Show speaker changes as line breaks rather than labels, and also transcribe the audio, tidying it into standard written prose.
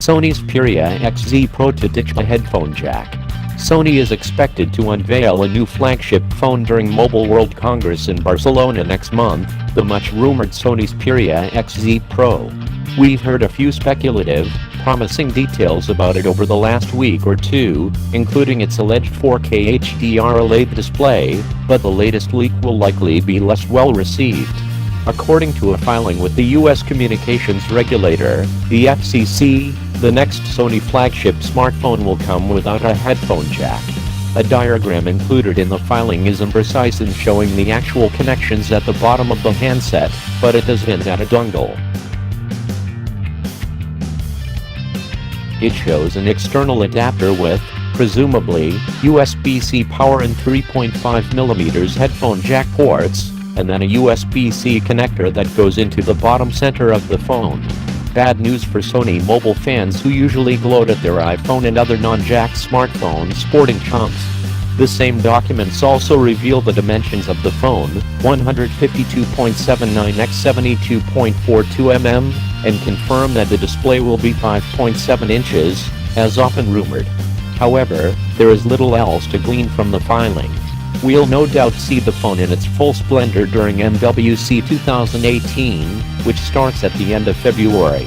Sony Xperia XZ Pro to ditch the headphone jack. Sony is expected to unveil a new flagship phone during Mobile World Congress in Barcelona next month, the much-rumored Sony Xperia XZ Pro. We've heard a few speculative, promising details about it over the last week or two, including its alleged 4K HDR OLED display, but the latest leak will likely be less well received. According to a filing with the U.S. communications regulator, the FCC, the next Sony flagship smartphone will come without a headphone jack. A diagram included in the filing is imprecise in showing the actual connections at the bottom of the handset, but it does hint at a dongle. It shows an external adapter with, presumably, USB-C power and 3.5mm headphone jack ports, and then a USB-C connector that goes into the bottom center of the phone. Bad news for Sony mobile fans who usually gloat at their iPhone and other non-jack smartphones sporting chunks. The same documents also reveal the dimensions of the phone, 152.79 x 72.42 mm, and confirm that the display will be 5.7 inches, as often rumored. However, there is little else to glean from the filing. We'll no doubt see the phone in its full splendor during MWC 2018, which starts at the end of February.